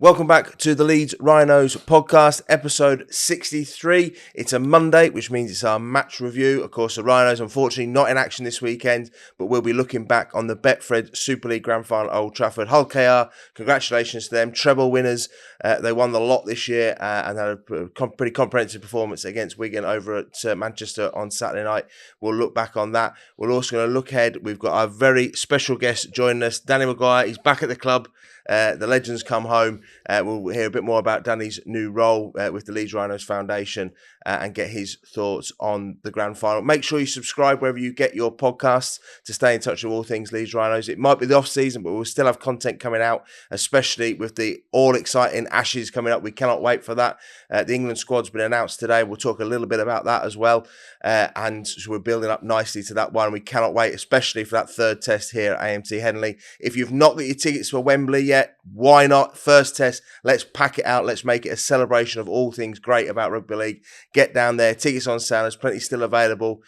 Welcome back to the Leeds Rhinos Podcast, episode 63. It's a Monday, which means it's our match review. Of course, the Rhinos, unfortunately, not in action this weekend, but we'll be looking back on the Betfred Super League Grand Final at Old Trafford. Hull KR, congratulations to them. Treble winners. They won the lot this year and had a pretty comprehensive performance against Wigan over at Manchester on Saturday night. We'll look back on that. We're also going to look ahead. We've got our very special guest joining us, Danny McGuire. He's back at the club. The legends come home. We'll hear a bit more about Danny's new role with the Leeds Rhinos Foundation and get his thoughts on the grand final. Make sure you subscribe wherever you get your podcasts to stay in touch with all things Leeds Rhinos. It might be the off-season, but we'll still have content coming out, especially with the all-exciting Ashes coming up. We cannot wait for that. The England squad's been announced today. We'll talk a little bit about that as well. And so we're building up nicely to that one. We cannot wait, especially for that third test here at AMT Henley. If you've not got your tickets for Wembley yet, why not? First test, let's pack it out. Let's make it a celebration of all things great about Rugby League. Get down there. Tickets on sale. There's plenty still available.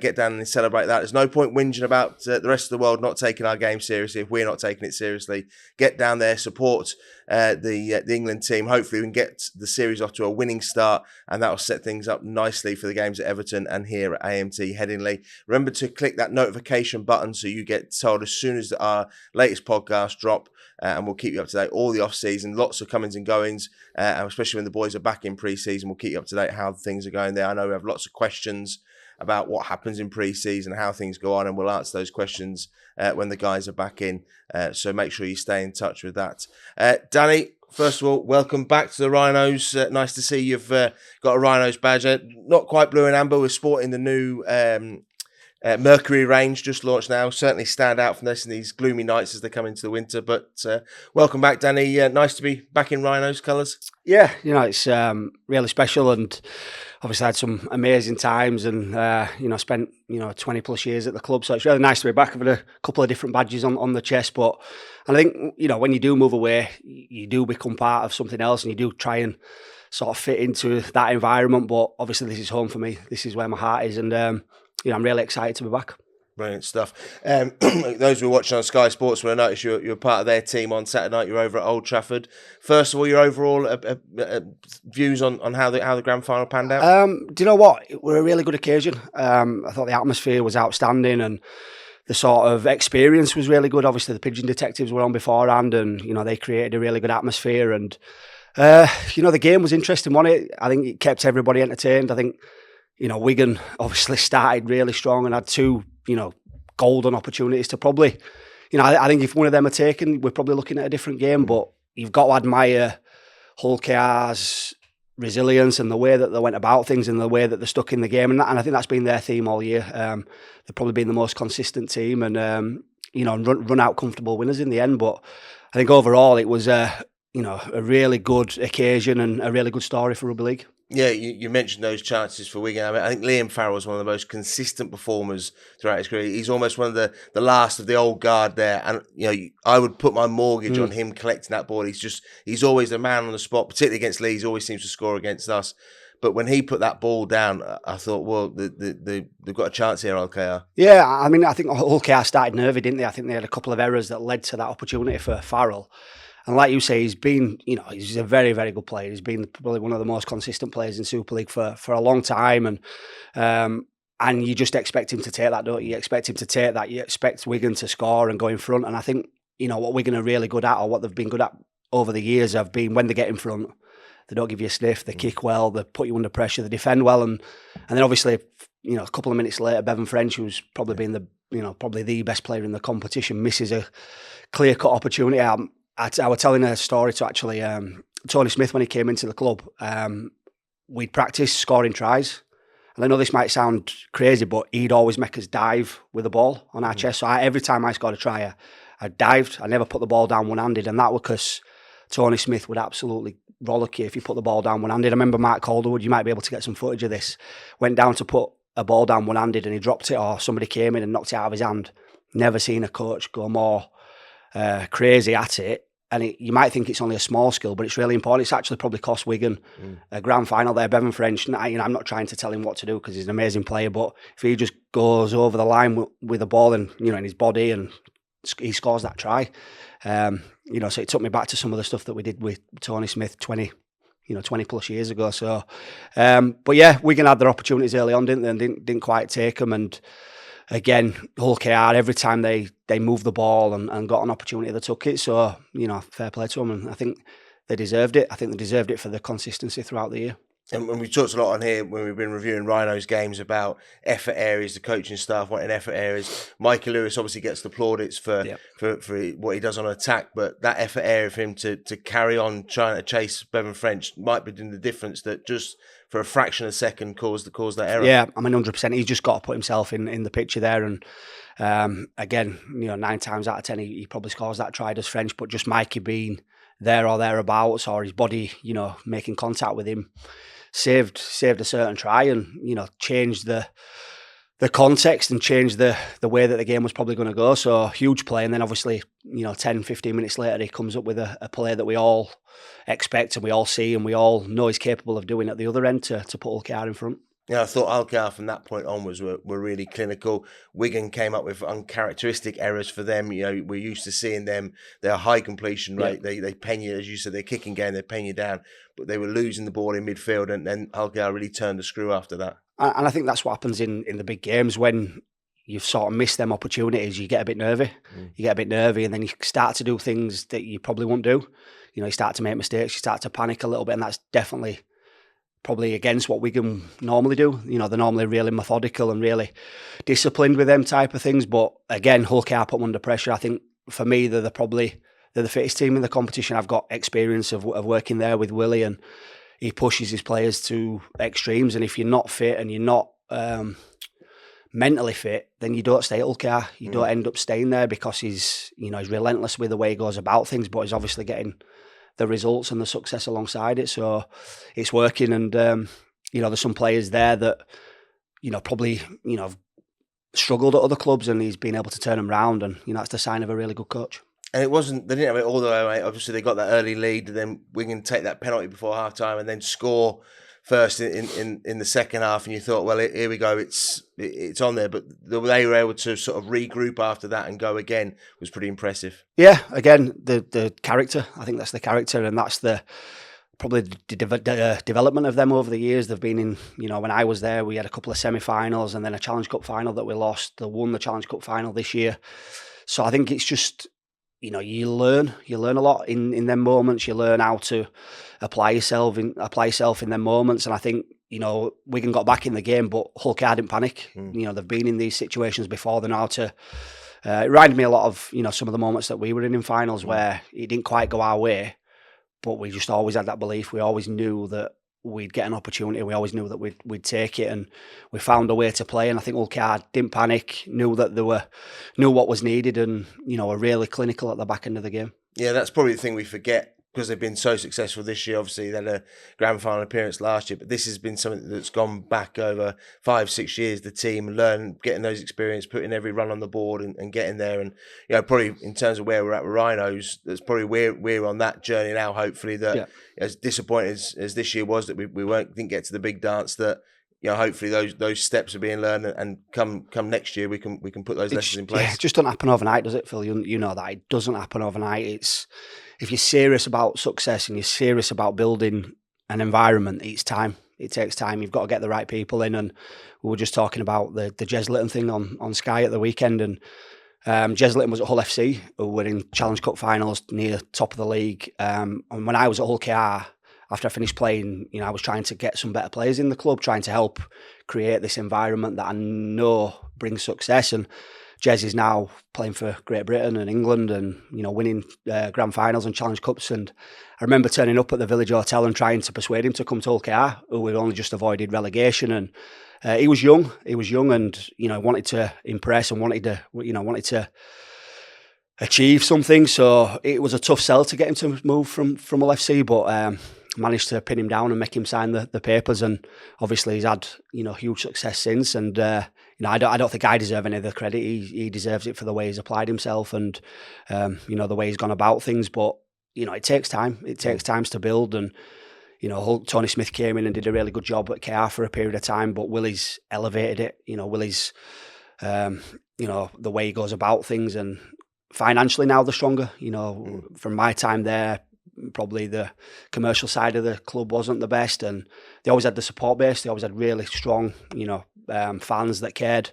Get down and celebrate that. There's no point whinging about the rest of the world not taking our game seriously if we're not taking it seriously. Get down there, support the England team. Hopefully we can get the series off to a winning start, and that will set things up nicely for the games at Everton and here at AMT Headingley. Remember to click that notification button so you get told as soon as our latest podcast drop, and we'll keep you up to date all the off-season. Lots of comings and goings, and especially when the boys are back in pre-season. We'll keep you up to date how things are going there. I know we have lots of questions about what happens in pre-season, how things go on, and we'll answer those questions when the guys are back in. So make sure you stay in touch with that. Danny, first of all, welcome back to the Rhinos. Nice to see you've got a Rhinos badge. Not quite blue and amber. We're sporting the new Mercury range, just launched now. Certainly stand out from this in these gloomy nights as they come into the winter. But welcome back, Danny. Nice to be back in Rhinos colours. Yeah, it's really special, and obviously had some amazing times, and spent 20 plus years at the club. So it's really nice to be back. I've had a couple of different badges on the chest, and I think when you do move away, you do become part of something else, and you do try and sort of fit into that environment. But obviously, this is home for me. This is where my heart is, and I'm really excited to be back. Brilliant stuff. Those who are watching on Sky Sports will notice you're part of their team on Saturday night. You're over at Old Trafford. First of all, your overall views on how the grand final panned out? Do you know what? It was a really good occasion. I thought the atmosphere was outstanding, and the sort of experience was really good. Obviously, the Pigeon Detectives were on beforehand, and they created a really good atmosphere. And the game was interesting, wasn't it? I think it kept everybody entertained. I think Wigan obviously started really strong and had two golden opportunities to probably, I think if one of them are taken, we're probably looking at a different game. But you've got to admire Hull KR's resilience and the way that they went about things and the way that they're stuck in the game. And I think that's been their theme all year. They've probably been the most consistent team and, run out comfortable winners in the end. But I think overall it was a really good occasion and a really good story for Rugby League. Yeah, you mentioned those chances for Wigan. I think Liam Farrell is one of the most consistent performers throughout his career. He's almost one of the last of the old guard there. And, I would put my mortgage on him collecting that ball. He's always the man on the spot, particularly against Leeds. He always seems to score against us. But when he put that ball down, I thought, well, they've got a chance here, Hull KR. Yeah, I mean, I think Hull KR started nervy, didn't they? I think they had a couple of errors that led to that opportunity for Farrell. And like you say, he's been, he's a very, very good player. He's been probably one of the most consistent players in Super League for a long time. And you just expect him to take that, don't you? You expect him to take that. You expect Wigan to score and go in front. And I think, what Wigan are really good at, or what they've been good at over the years, have been when they get in front, they don't give you a sniff, they kick well, they put you under pressure, they defend well. And then obviously, a couple of minutes later, Bevan French, who's probably been probably the best player in the competition, misses a clear-cut opportunity. I was telling a story to actually Tony Smith when he came into the club. We'd practice scoring tries. And I know this might sound crazy, but he'd always make us dive with the ball on our chest. So every time I scored a try, I dived. I never put the ball down one-handed. And that was because Tony Smith would absolutely rollick you if you put the ball down one-handed. I remember Mark Calderwood, you might be able to get some footage of this, went down to put a ball down one-handed and he dropped it, or somebody came in and knocked it out of his hand. Never seen a coach go more crazy at it. And you might think it's only a small skill, but it's really important. It's actually probably cost Wigan a grand final there. Bevan French, I'm not trying to tell him what to do because he's an amazing player, but if he just goes over the line with the ball and in his body and he scores that try. So it took me back to some of the stuff that we did with Tony Smith 20 plus years ago. So, but yeah, Wigan had their opportunities early on, didn't they? And didn't quite take them. And again, Hull KR, every time they moved the ball and got an opportunity, they took it. So, fair play to them. And I think they deserved it. I think they deserved it for the consistency throughout the year. And we've talked a lot on here when we've been reviewing Rhinos games about effort areas, the coaching staff wanting effort areas. Michael Lewis obviously gets the plaudits for what he does on attack, but that effort area for him to carry on trying to chase Bevan French might be doing the difference that just for a fraction of a second caused that error. Yeah, 100%. He's just got to put himself in the picture there. And again, 9 times out of 10, he probably scores that try, does French, but just Mikey being there or thereabouts, or his body, making contact with him, saved a certain try and changed the context and changed the way that the game was probably going to go. So huge play. And then obviously 10-15 minutes later he comes up with a play that we all expect and we all see and we all know he's capable of doing at the other end to put Hull KR in front. Yeah, I thought Hull KR from that point onwards were really clinical. Wigan came up with uncharacteristic errors for them. We're used to seeing them. Their high completion rate, they pen you, as you said, their kicking game, they pen you down. But they were losing the ball in midfield, and then Hull KR really turned the screw after that. And I think that's what happens in the big games when you've sort of missed them opportunities. You get a bit nervy. You get a bit nervy, and then you start to do things that you probably won't do. You start to make mistakes. You start to panic a little bit, and that's definitely probably against what Wigan normally do. They're normally really methodical and really disciplined with them type of things. But again, Hull KR put them under pressure. I think for me, they're the fittest team in the competition. I've got experience of working there with Willie, and he pushes his players to extremes. And if you're not fit and you're not mentally fit, then you don't stay at Hull KR. You don't end up staying there because he's relentless with the way he goes about things, but he's obviously getting the results and the success alongside it. So it's working. And, there's some players there that, probably, have struggled at other clubs, and he's been able to turn them around. And, that's the sign of a really good coach. And they didn't have it all the way. Obviously, they got that early lead, and then Wigan take that penalty before half time and then score first in the second half. And you thought, well, here we go, it's on there. But they were able to sort of regroup after that and go again was pretty impressive. Yeah, again, the character. I think that's the character, and that's probably the development of them over the years. They've been in, when I was there, we had a couple of semi-finals and then a Challenge Cup final that we lost. They won the Challenge Cup final this year. So I think it's just, you learn a lot in them moments. You learn how to apply yourself in them moments. And I think, Wigan got back in the game, but Hull KR didn't panic. They've been in these situations before. They know how to. It reminded me a lot of, some of the moments that we were in finals where it didn't quite go our way, but we just always had that belief. We always knew that we'd get an opportunity. We always knew that we'd take it, and we found a way to play. And I think Hull KR didn't panic, knew what was needed, and were really clinical at the back end of the game. Yeah, that's probably the thing we forget because they've been so successful this year. Obviously, they had a grand final appearance last year, but this has been something that's gone back over 5-6 years. The team getting those experience, putting every run on the board, and getting there. And probably in terms of where we're at with Rhinos, that's probably we're on that journey now. Hopefully, that as disappointed as this year was that we didn't get to the big dance, that hopefully those steps are being learned, and come next year we can put those lessons in place. Yeah, it just doesn't happen overnight, does it, Phil? You know that it doesn't happen overnight. It's if you're serious about success and you're serious about building an environment, it's time. It takes time. You've got to get the right people in. And we were just talking about the Jez Litton thing on Sky at the weekend, and Jez Litton was at Hull FC, who were in Challenge Cup finals near top of the league. And when I was at Hull KR, after I finished playing, I was trying to get some better players in the club, trying to help create this environment that I know brings success. And Jez is now playing for Great Britain and England, and winning grand finals and Challenge Cups. And I remember turning up at the Village Hotel and trying to persuade him to come to Hull KR, who had only just avoided relegation. And he was young, and wanted to impress and wanted to achieve something. So it was a tough sell to get him to move from Hull FC, but managed to pin him down and make him sign the papers. And obviously he's had huge success since. And I don't think I deserve any of the credit. He deserves it for the way he's applied himself and the way he's gone about things. But it takes time. It takes time to build. And Tony Smith came in and did a really good job at KR for a period of time, but Willie's elevated it. Willie's the way he goes about things, and financially now they're stronger. From my time there, probably the commercial side of the club wasn't the best, and they always had the support base. They always had really strong, fans that cared.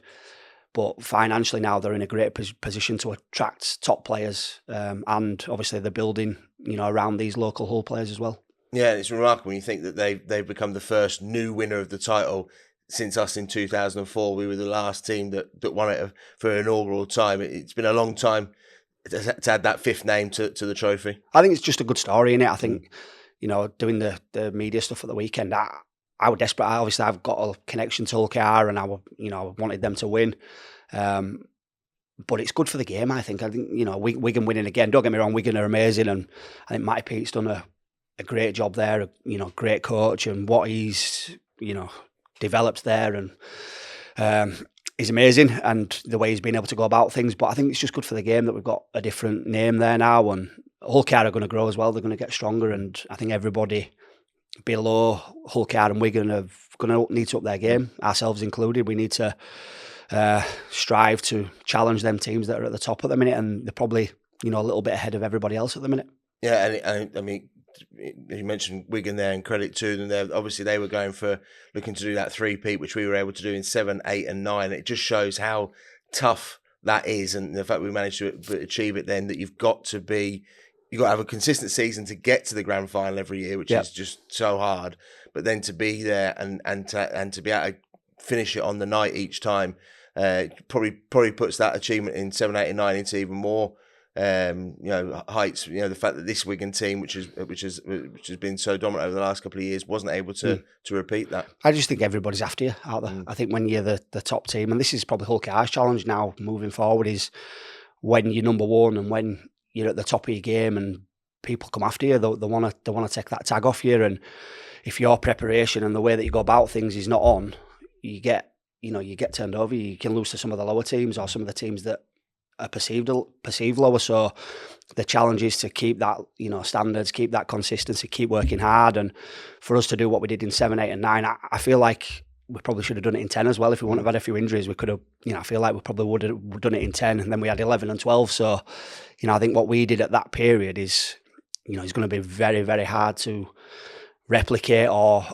But financially now they're in a great position to attract top players, and obviously they're building, around these local Hull players as well. Yeah, it's remarkable when you think that they've become the first new winner of the title since us in 2004. We were the last team that won it for an inaugural time. It's been a long time to add that fifth name to the trophy. I think it's just a good story, innit? I think, doing the media stuff at the weekend, I was desperate. Obviously, I've got a connection to Hull KR, and I wanted them to win. But it's good for the game, I think. Wigan winning again. Don't get me wrong, Wigan are amazing, and I think Matty Pete's done a great job there. Great coach, and what he's developed there, and is amazing, and the way he's been able to go about things. But I think it's just good for the game that we've got a different name there now, and Hull KR are going to grow as well. They're going to get stronger, and I think everybody below Hull KR and Wigan are going to need to up their game, ourselves included. We need to strive to challenge them teams that are at the top at the minute, and they're probably a little bit ahead of everybody else at the minute. Yeah, and I mean, you mentioned Wigan there, and credit to them. Obviously, they were looking to do that three-peat, which we were able to do in 7, 8 and 9. It just shows how tough that is, and the fact we managed to achieve it then, that you've got to have a consistent season to get to the grand final every year, which is just so hard. But then to be there and to be able to finish it on the night each time, probably puts that achievement in 7, 8 and 9 into even more heights. The fact that this Wigan team, which has been so dominant over the last couple of years, wasn't able to repeat that. I just think everybody's after you out there. I think when you're the top team, and this is probably Hull KR's challenge now moving forward, is when you're number one and when you're at the top of your game and people come after you, they want to take that tag off you. And if your preparation and the way that you go about things is not on, you get turned over. You can lose to some of the lower teams or some of the teams that are perceived lower. So the challenge is to keep that standards, keep that consistency, keep working hard. And for us to do what we did in 7, 8 and 9, I feel like we probably should have done it in 10 as well. If we wouldn't have had a few injuries, we could have, I feel like we probably would have done it in 10, and then we had 11 and 12. So, I think what we did at that period is, it's going to be very, very hard to replicate, or,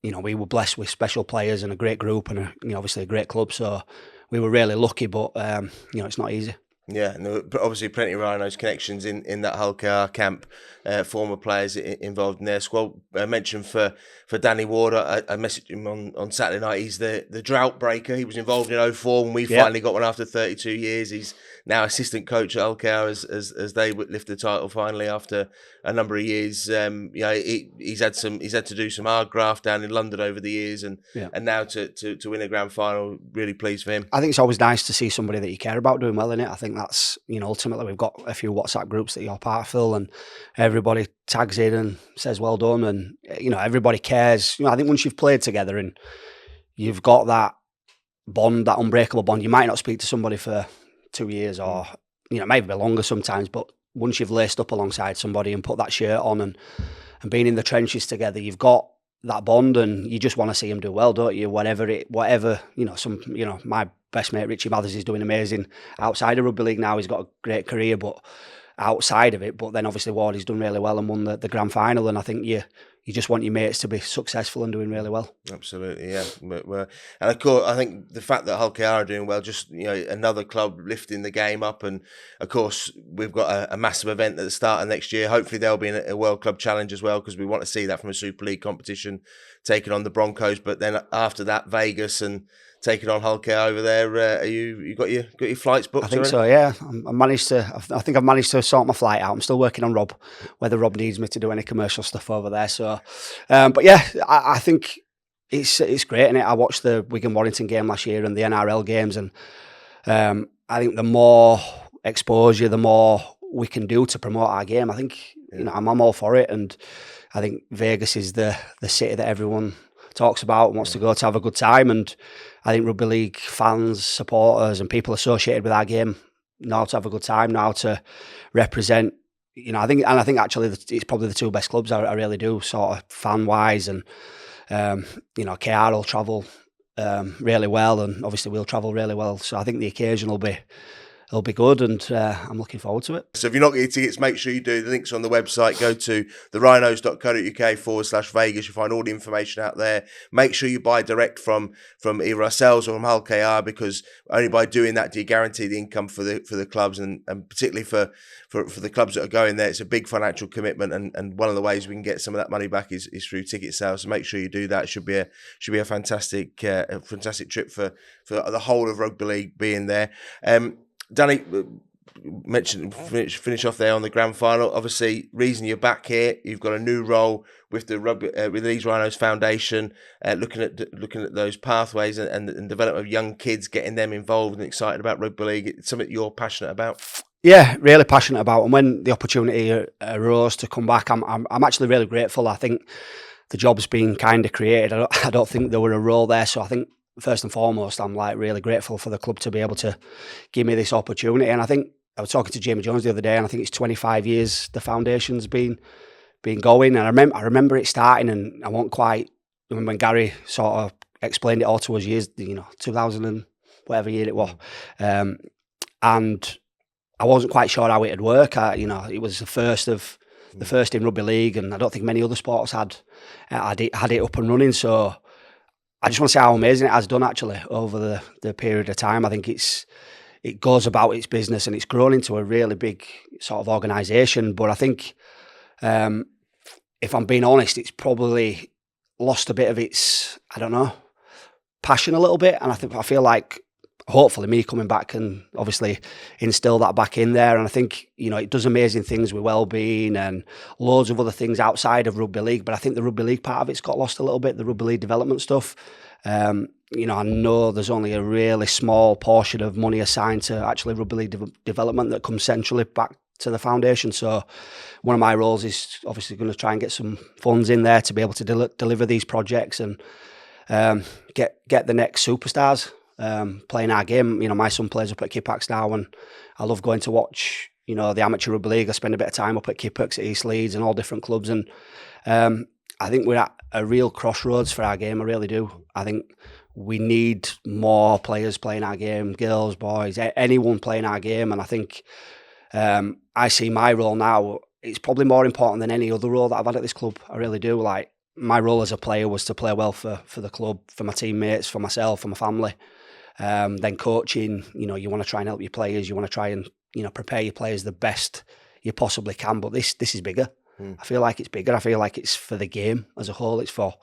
we were blessed with special players and a great group and obviously a great club. So we were really lucky, but, it's not easy. Yeah, and there were obviously plenty of Rhinos connections in that Hull KR camp, former players involved in their squad. I mentioned for Danny Ward, I messaged him on Saturday night. He's the drought breaker. He was involved in 04 and we finally got one after 32 years. He's now assistant coach at Hull KR as they lift the title finally after a number of years. He's had to do some hard graft down in London over the years, and now to win a grand final, really pleased for him. I think it's always nice to see somebody that you care about doing well in it. I think that's, ultimately we've got a few WhatsApp groups that you're part of, Phil, and everybody tags in and says well done, and everybody cares. I think once you've played together and you've got that bond, that unbreakable bond, you might not speak to somebody for 2 years or maybe a bit longer sometimes, but once you've laced up alongside somebody and put that shirt on and been in the trenches together, you've got that bond, and you just want to see him do well, don't you? Whatever my best mate Richie Mathers is doing amazing outside of rugby league now. He's got a great career, but outside of it. But then obviously Wardy's done really well and won the grand final, and I think you just want your mates to be successful and doing really well. Absolutely, yeah. And of course, I think the fact that Hull KR are doing well, just another club lifting the game up, and of course we've got a massive event at the start of next year. Hopefully there'll be a World Club Challenge as well, because we want to see that from a Super League competition, taking on the Broncos. But then after that, Vegas and taking on Hull KR over there. You got your flights booked? I think so. Yeah, I think I've managed to sort my flight out. I'm still working on Rob, whether Rob needs me to do any commercial stuff over there. So, but yeah, I think it's great. And I watched the Wigan Warrington game last year and the NRL games, and I think the more exposure, the more we can do to promote our game. I think I'm all for it, and I think Vegas is the city that everyone talks about and wants to go to have a good time, and I think rugby league fans, supporters and people associated with our game know how to have a good time, know how to represent, I think actually it's probably the two best clubs. I really do, sort of fan wise, and KR will travel really well, and obviously we'll travel really well, so I think the occasion will be it'll be good, and I'm looking forward to it. So if you're not getting your tickets, make sure you do. The links are on the website. Go to therhinos.co.uk/Vegas. You'll find all the information out there. Make sure you buy direct from either ourselves or from Hull KR, because only by doing that do you guarantee the income for the clubs, and particularly for the clubs that are going there. It's a big financial commitment, and one of the ways we can get some of that money back is through ticket sales. So make sure you do that. It should be a fantastic trip for the whole of Rugby League being there. Danny, finish off there on the grand final. Obviously, reason you're back here, you've got a new role with the Rugby with the Leeds Rhinos Foundation, looking at those pathways and development of young kids, getting them involved and excited about rugby league. It's something you're passionate about. Yeah, really passionate about. And when the opportunity arose to come back, I'm actually really grateful. I think the job's been kind of created. I don't think there were a role there, so I think first and foremost, I'm like really grateful for the club to be able to give me this opportunity. And I think I was talking to Jamie Jones the other day, and I think it's 25 years the foundation's been going. And I remember it starting, and I wasn't quite when Gary sort of explained it all to us years, 2000 and whatever year it was, and I wasn't quite sure how it'd work. It was the first in rugby league, and I don't think many other sports had it up and running. So I just want to say how amazing it has done actually over the period of time. I think it goes about its business, and it's grown into a really big sort of organisation. But I think, if I'm being honest, it's probably lost a bit of its, passion a little bit. And I feel like hopefully me coming back can obviously instill that back in there. And I think, it does amazing things with wellbeing and loads of other things outside of rugby league. But I think the rugby league part of it's got lost a little bit, the rugby league development stuff. I know there's only a really small portion of money assigned to actually rugby league development that comes centrally back to the foundation. So one of my roles is obviously going to try and get some funds in there to be able to deliver these projects and get the next superstars playing our game. My son plays up at Kippax now, and I love going to watch the amateur rugby league. I spend a bit of time up at Kippax, at East Leeds, and all different clubs. And I think we're at a real crossroads for our game. I really do. I think we need more players playing our game, girls, boys, anyone playing our game. And I think I see my role now, it's probably more important than any other role that I've had at this club. I really do. Like, my role as a player was to play well for the club, for my teammates, for myself, for my family. Then coaching, you want to try and help your players. You want to try and, prepare your players the best you possibly can. But this is bigger. I feel like it's bigger. I feel like it's for the game as a whole. It's for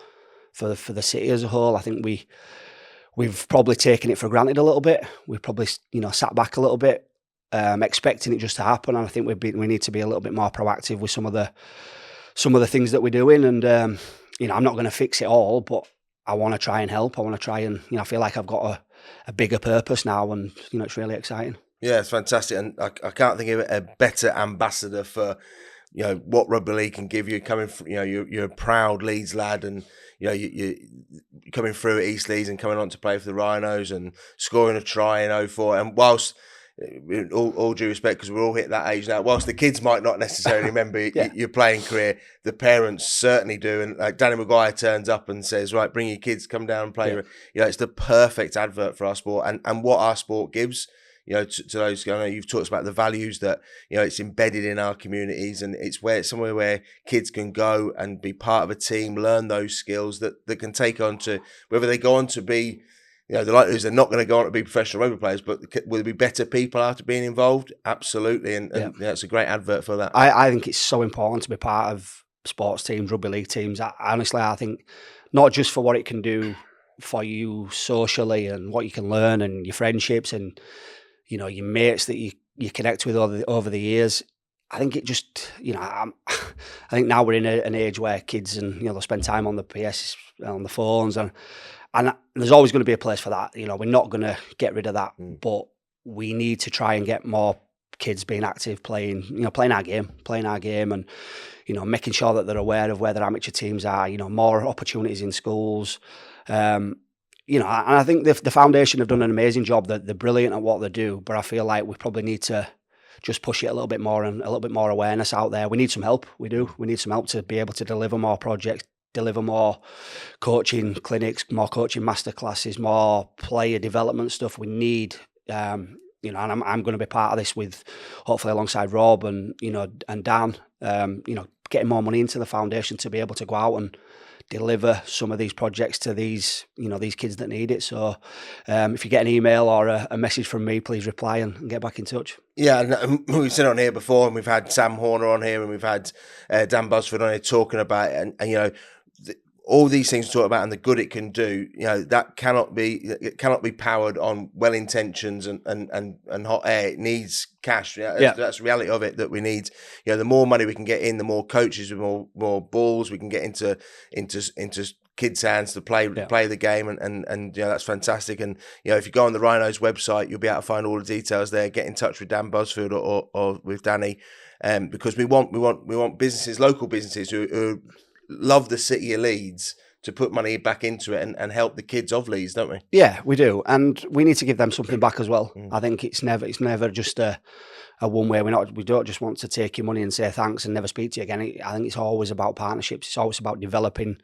the city as a whole. I think we've probably taken it for granted a little bit. We've probably, sat back a little bit, expecting it just to happen. And I think we need to be a little bit more proactive with some of the things that we're doing. And, I'm not going to fix it all, but I want to try and help. I want to try and, I feel like I've got a bigger purpose now, and, it's really exciting. Yeah, it's fantastic. And I can't think of a better ambassador for, what rugby league can give you. Coming from, you're a proud Leeds lad, and you're coming through at East Leeds and coming on to play for the Rhinos and scoring a try in 04. And whilst, all due respect, because we're all hit that age now, whilst the kids might not necessarily remember your playing career, the parents certainly do. And like Danny McGuire turns up and says, right, bring your kids, come down and play. Yeah. It's the perfect advert for our sport and what our sport gives. To those, you've talked about the values that, it's embedded in our communities, and it's somewhere where kids can go and be part of a team, learn those skills that can take on to, whether they go on to be, the likelihood is they're not going to go on to be professional rugby players, but will there be better people after being involved? Absolutely. And it's a great advert for that. I think it's so important to be part of sports teams, rugby league teams. Honestly, I think not just for what it can do for you socially and what you can learn and your friendships and, your mates that you connect with over the years. I think it just, I think now we're in an age where kids and, they'll spend time on the PS, on the phones, and there's always going to be a place for that. We're not going to get rid of that, but we need to try and get more kids being active, playing our game and, making sure that they're aware of where their amateur teams are, more opportunities in schools. And I think the foundation have done an amazing job. They're brilliant at what they do, but I feel like we probably need to just push it a little bit more and a little bit more awareness out there. We need some help. We do. We need some help to be able to deliver more projects, deliver more coaching clinics, more coaching masterclasses, more player development stuff. We need, and I'm going to be part of this with, hopefully alongside Rob and and Dan, getting more money into the foundation to be able to go out and deliver some of these projects to these kids that need it. So if you get an email or a message from me, please reply and get back in touch. Yeah, and we've seen on here before, and we've had Sam Horner on here, and we've had Dan Busford on here talking about it, and all these things to talk about and the good it can do, that cannot be powered on well intentions and hot air. It needs cash. That's the reality of it, that we need. The more money we can get in, the more coaches with more balls we can get into kids' hands to play the game, and that's fantastic. And if you go on the Rhinos website, you'll be able to find all the details there. Get in touch with Dan Busfield or with Danny, because we want businesses, local businesses who love the city of Leeds, to put money back into it and help the kids of Leeds, don't we? Yeah, we do, and we need to give them something back as well. I think it's never just a one way. We don't just want to take your money and say thanks and never speak to you again. I think it's always about partnerships. It's always about developing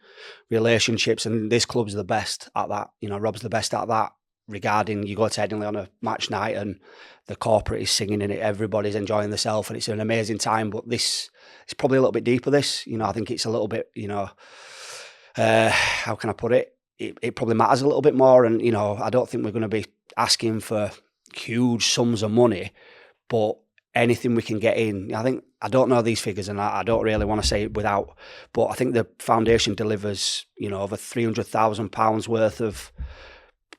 relationships, and this club's the best at that. Rob's the best at that. Regarding, you go to Headingley on a match night and the corporate is singing in it, everybody's enjoying themselves, and it's an amazing time. But this, it's probably a little bit deeper. This, I think it's a little bit, how can I put it? It probably matters a little bit more, and I don't think we're going to be asking for huge sums of money, but anything we can get in. I don't know these figures, and I don't really want to say it without, but I think the foundation delivers, over £300,000 worth of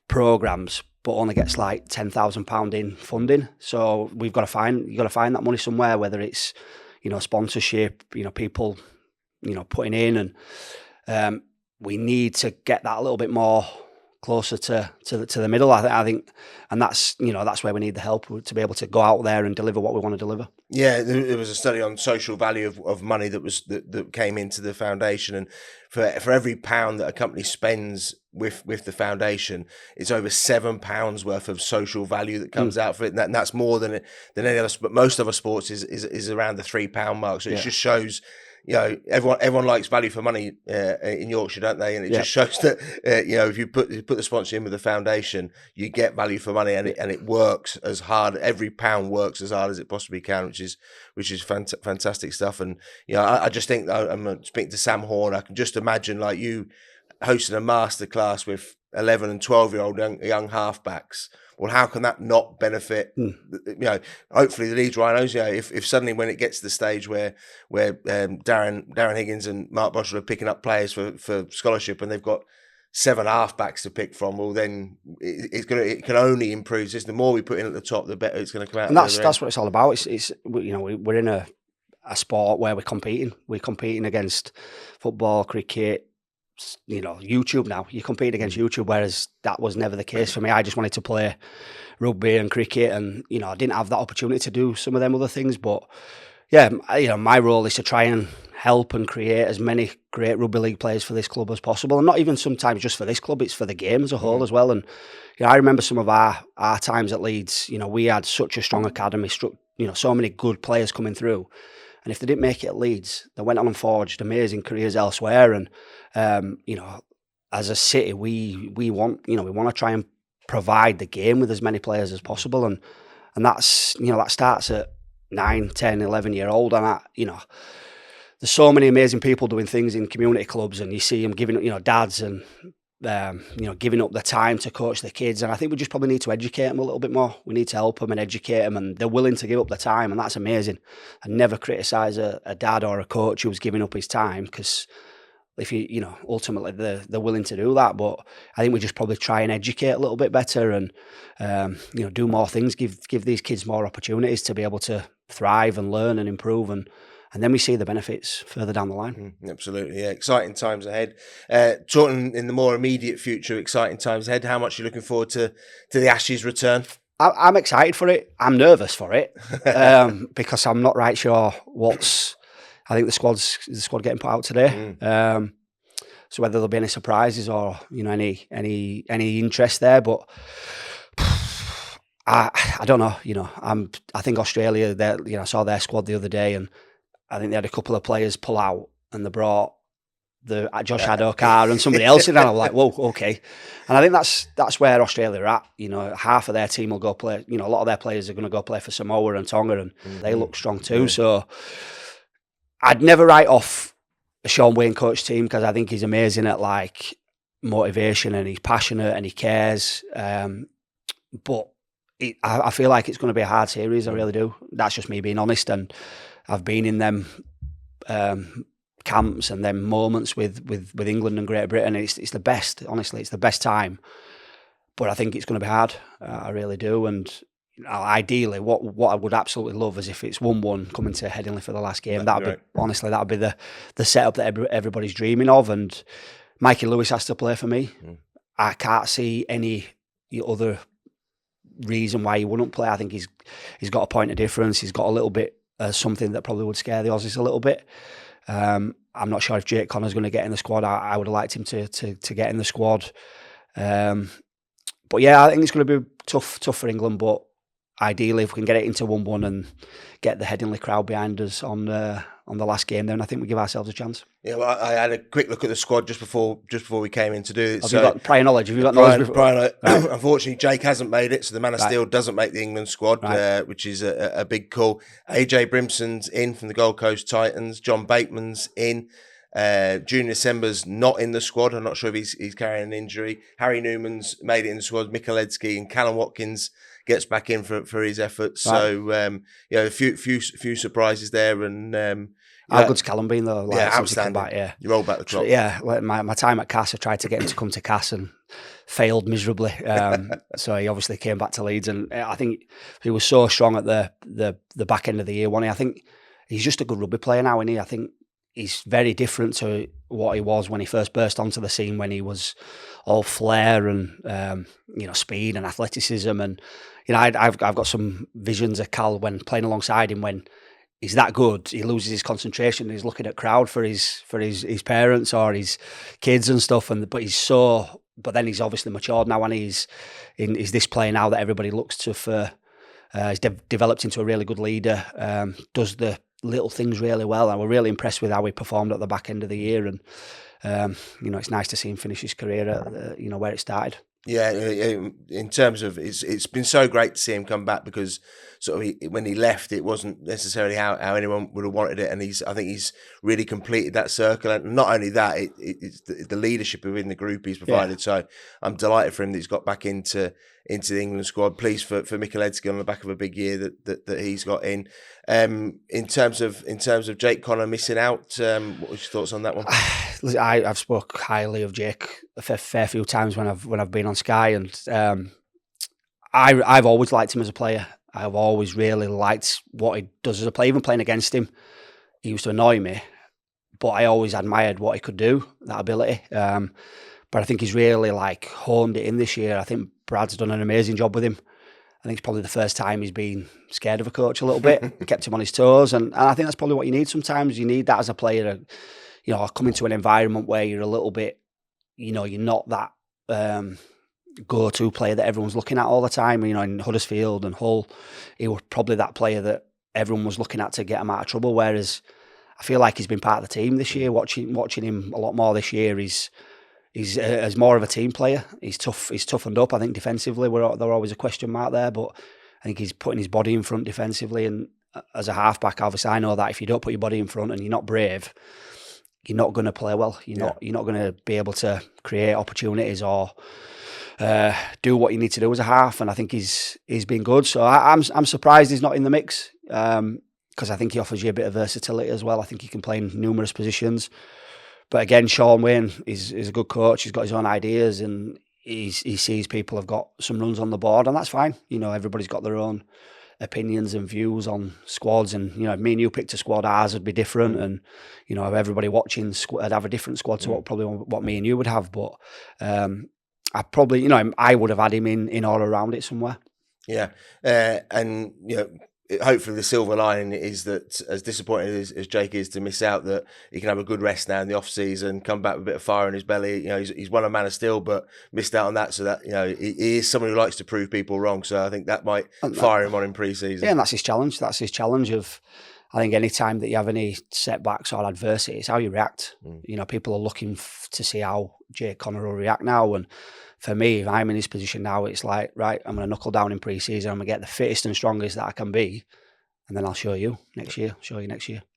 programs, but only gets like £10,000 in funding. So you got to find that money somewhere, whether it's sponsorship, people putting in, and we need to get that a little bit more closer to the middle. I think, and that's where we need the help to be able to go out there and deliver what we want to deliver. Yeah, there was a study on social value of money that came into the foundation, and for every £1 that a company spends with the foundation, it's over £7 worth of social value that comes out for it, and that's more than any other. But most other sports is around the £3 mark. So it just shows. Everyone likes value for money in Yorkshire, don't they? And it just shows that if you put the sponsor in with the foundation, you get value for money, and it works as hard. Every pound works as hard as it possibly can, which is fantastic stuff. And I just think, I'm speaking to Sam Horn, I can just imagine like you hosting a masterclass with 11 and 12-year-old young halfbacks. Well, how can that not benefit? Hopefully the Leeds Rhinos. If suddenly when it gets to the stage where Darren Higgins and Mark Boschel are picking up players for scholarship, and they've got 7 halfbacks to pick from, well then it can only improve. Just the more we put in at the top, the better it's going to come out. And that's what it's all about. It's we're in a sport where we're competing. We're competing against football, cricket. YouTube now. You compete against YouTube, whereas that was never the case for me. I just wanted to play rugby and cricket, and I didn't have that opportunity to do some of them other things. But yeah, my role is to try and help and create as many great rugby league players for this club as possible, and not even sometimes just for this club. It's for the game as a whole as well. And I remember some of our times at Leeds. We had such a strong academy, so many good players coming through. And if they didn't make it at Leeds, they went on and forged amazing careers elsewhere. And as a city, we want to try and provide the game with as many players as possible. And that's that starts at 9, 10, 11-year-old. And there's so many amazing people doing things in community clubs, and you see them giving dads and giving up their time to coach the kids. And I think we just probably need to educate them a little bit more. We need to help them and educate them, and they're willing to give up their time, and that's amazing. I never criticise a dad or a coach who's giving up his time, because if ultimately they're willing to do that. But I think we just probably try and educate a little bit better, and do more things, give these kids more opportunities to be able to thrive and learn and improve, and then we see the benefits further down the line. Absolutely, yeah. Exciting times ahead. Talking in the more immediate future, exciting times ahead. How much are you looking forward to the Ashes return? I'm excited for it. I'm nervous for it because I'm not right sure I think the squad getting put out today. So whether there'll be any surprises or any interest there, but I don't know. I think Australia. I saw their squad the other day, and I think they had a couple of players pull out, and they brought the Josh Adokar and somebody else in, and I'm like, whoa, okay. And I think that's where Australia are at. You know, half of their team will go play. You know, a lot of their players are going to go play for Samoa and Tonga, and they look strong too. So I'd never write off a Shaun Wane coach team, because I think he's amazing at like motivation, and he's passionate and he cares. But I feel like it's going to be a hard series. I really do. That's just me being honest, and I've been in them camps and them moments with England and Great Britain. It's the best, honestly. It's the best time. But I think it's going to be hard. I really do. And ideally, what I would absolutely love is if it's 1-1 coming to Headingley for the last game. That'd be honestly, that'd be the setup that everybody's dreaming of. And Mikey Lewis has to play for me. I can't see any other reason why he wouldn't play. I think he's got a point of difference. He's got a little bit something that probably would scare the Aussies a little bit. I'm not sure if Jake Connor's going to get in the squad. I would have liked him to get in the squad. But yeah, I think it's going to be tough for England. But ideally, if we can get it into 1-1 and get the Headingley crowd behind us on the last game, then I think we give ourselves a chance. Yeah, well, I had a quick look at the squad just before we came in to do it. Have you got prior knowledge? Have you got knowledge? Unfortunately, Jake hasn't made it, so the man of steel doesn't make the England squad, which is a big call. AJ Brimson's in from the Gold Coast Titans. John Bateman's in. Junior December's not in the squad. I'm not sure if he's carrying an injury. Harry Newman's made it in the squad. Mikulecki and Callum Watkins gets back in for his efforts. Right. So a few surprises there, and how good's Callum been though? Like, outstanding. Back, you roll back the clock. So, like my time at Cass, I tried to get him to come to Cass and failed miserably. So he obviously came back to Leeds, and I think he was so strong at the back end of the year, wasn't he? I think he's just a good rugby player now, isn't he? I think he's very different to what he was when he first burst onto the scene, when he was all flair and speed and athleticism. And I've got some visions of Cal when playing alongside him, when he's that good, he loses his concentration. He's looking at crowd for his parents or his kids and stuff. But then he's obviously matured now, and he's this player now that everybody looks to for. He's developed into a really good leader. Does the little things really well, and we're really impressed with how he performed at the back end of the year. And it's nice to see him finish his career at where it started. Yeah, in terms of it's been so great to see him come back, because sort of when he left, it wasn't necessarily how anyone would have wanted it, and I think he's really completed that circle. And not only that, it's the leadership within the group he's provided. Yeah. So I'm delighted for him that he's got back into the England squad. Pleased for Mikulecki on the back of a big year that he's got in. In terms of Jake Connor missing out, what was your thoughts on that one? I've spoke highly of Jake a fair few times when I've been on Sky, and I've always liked him as a player. I've always really liked what he does as a player. Even playing against him, he used to annoy me, but I always admired what he could do, that ability. But I think he's really honed it in this year. I think Brad's done an amazing job with him. I think it's probably the first time he's been scared of a coach a little bit, kept him on his toes, and I think that's probably what you need sometimes. You need that as a player. Coming to an environment where you're a little bit, you're not that go-to player that everyone's looking at all the time. In Huddersfield and Hull, he was probably that player that everyone was looking at to get him out of trouble. Whereas I feel like he's been part of the team this year. Watching him a lot more this year, he's as more of a team player. He's toughened up. I think defensively, there's always a question mark there, but I think he's putting his body in front defensively. And as a halfback, obviously, I know that if you don't put your body in front and you're not brave, you're not going to play well. You're not going to be able to create opportunities or do what you need to do as a half. And I think he's been good. So I'm surprised he's not in the mix, because I think he offers you a bit of versatility as well. I think he can play in numerous positions. But again, Shaun Wane is a good coach. He's got his own ideas, and he sees people have got some runs on the board, and that's fine. Everybody's got their own opinions and views on squads, and if me and you picked a squad, ours would be different, and everybody watching would have a different squad to what me and you would have. But I probably I would have had him in or around it somewhere. Yeah, and hopefully the silver lining is that, as disappointed as Jake is to miss out, that he can have a good rest now in the off season, come back with a bit of fire in his belly. He's won a man of steel, but missed out on that. So that he is someone who likes to prove people wrong. So I think that might fire him on in pre-season. Yeah, and that's his challenge. That's his challenge of. I think any time that you have any setbacks or adversity, it's how you react. You know, people are looking to see how Jake Connor will react now. And for me, if I'm in his position now, it's like, right, I'm going to knuckle down in pre-season. I'm going to get the fittest and strongest that I can be. And then I'll show you next year.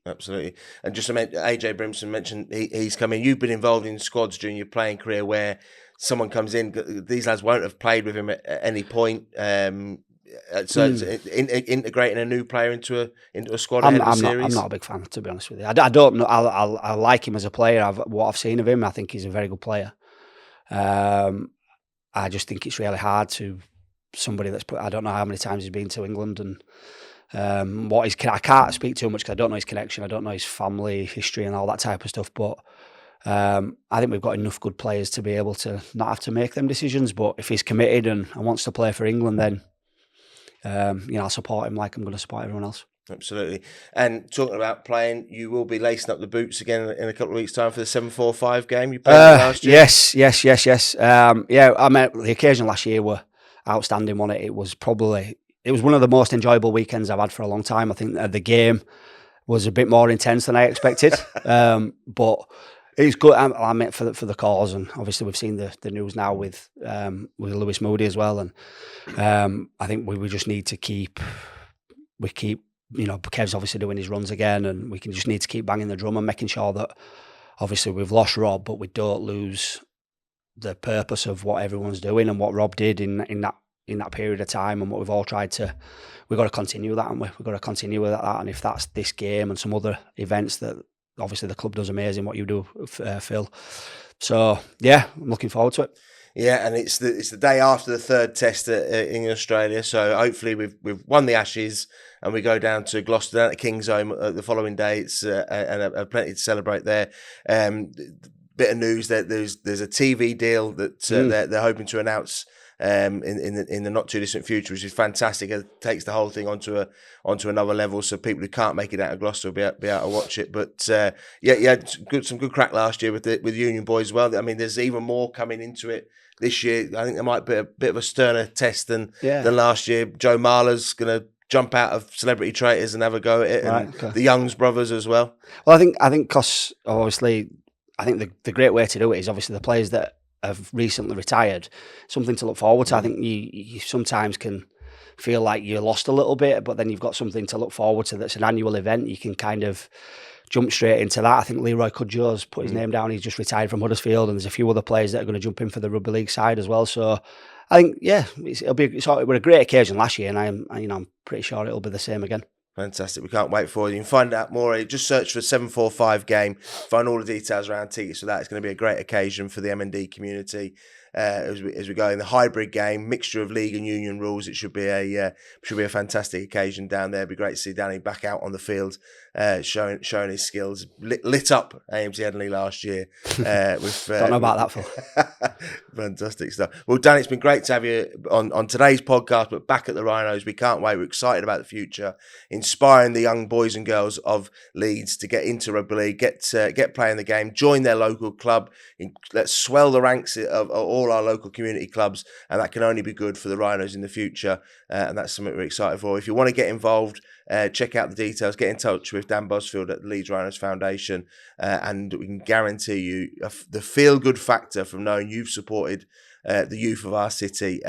Absolutely. And just to mention, AJ Brimson mentioned he's coming. You've been involved in squads during your playing career where someone comes in. These lads won't have played with him at any point. So integrating a new player into a squad ahead of the series. I'm not a big fan, to be honest with you. I don't know. I like him as a player. What I've seen of him, I think he's a very good player. I just think it's really hard to somebody that's put. I don't know how many times he's been to England and. I can't speak too much because I don't know his connection, I don't know his family history and all that type of stuff, but I think we've got enough good players to be able to not have to make them decisions. But if he's committed and wants to play for England, then I'll support him like I'm going to support everyone else. Absolutely. And talking about playing, you will be lacing up the boots again in a couple of weeks' time for the 7-4-5 game you played last year. Yes. I mean, the occasion last year were outstanding, wasn't it? It was one of the most enjoyable weekends I've had for a long time. I think the game was a bit more intense than I expected, but it's good. I meant for the cause, and obviously we've seen the news now with Lewis Moody as well, and I think we just need to keep. Kev's obviously doing his runs again, and we can just need to keep banging the drum and making sure that obviously we've lost Rob, but we don't lose the purpose of what everyone's doing and what Rob did in that period of time, and what we've all tried to, we've got to continue that, haven't we? We've got to continue with that, and if that's this game and some other events that obviously the club does amazing what you do, Phil. So yeah, I'm looking forward to it. Yeah, and it's the day after the third test in Australia, so hopefully we've won the Ashes and we go down to Gloucester, down at King's Home the following day. It's and plenty to celebrate there. Bit of news that there's a TV deal that they're hoping to announce in the not too distant future, which is fantastic. It takes the whole thing onto another level, so people who can't make it out of Gloucester will be able to watch it. But some good crack last year with Union boys as well. I mean, there's even more coming into it this year. I think there might be a bit of a sterner test than last year. Joe Marler's going to jump out of Celebrity Traitors and have a go at it, and the Youngs brothers as well. Well, I think because obviously, I think the great way to do it is obviously the players that have recently retired, something to look forward to. I think you sometimes can feel like you're lost a little bit, but then you've got something to look forward to that's an annual event. You can kind of jump straight into that. I think Leroy Cudjoe's put his name down. He's just retired from Huddersfield, and there's a few other players that are going to jump in for the Rugby League side as well. So I think, it was a great occasion last year, and I'm pretty sure it'll be the same again. Fantastic. We can't wait for it. You can find out more. Just search for 7-4-5 game. Find all the details around tickets for that. It's going to be a great occasion for the M&D community as we go in the hybrid game, mixture of league and union rules. It should be a fantastic occasion down there. It'd be great to see Danny back out on the field, showing his skills. Lit up AMC Headingley last year. Don't know about that, Phil. Fantastic stuff. Well, Danny, it's been great to have you on today's podcast, but back at the Rhinos. We can't wait. We're excited about the future, inspiring the young boys and girls of Leeds to get into rugby league, get playing the game, join their local club. Let's swell the ranks of all our local community clubs, and that can only be good for the Rhinos in the future, and that's something we're excited for. If you want to get involved, check out the details, get in touch with Dan Busfield at the Leeds Rhinos Foundation, and we can guarantee you the feel-good factor from knowing you've supported the youth of our city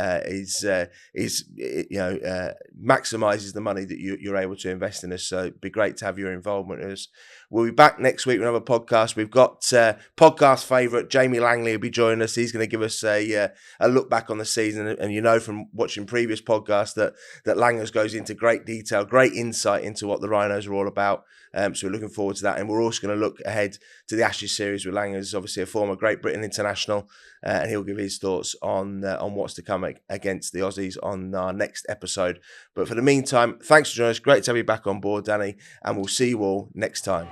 maximises the money that you're able to invest in us. So it'd be great to have your involvement in us. We'll be back next week with another podcast. We've got podcast favourite Jamie Langley will be joining us. He's going to give us a look back on the season, and you know from watching previous podcasts that Langers goes into great detail, great insight into what the Rhinos are all about. So we're looking forward to that, and we're also going to look ahead to the Ashes series with Langers, obviously a former Great Britain international, and he'll give his thoughts on what's to come against the Aussies on our next episode. But for the meantime, thanks for joining us. Great to have you back on board, Danny, and we'll see you all next time.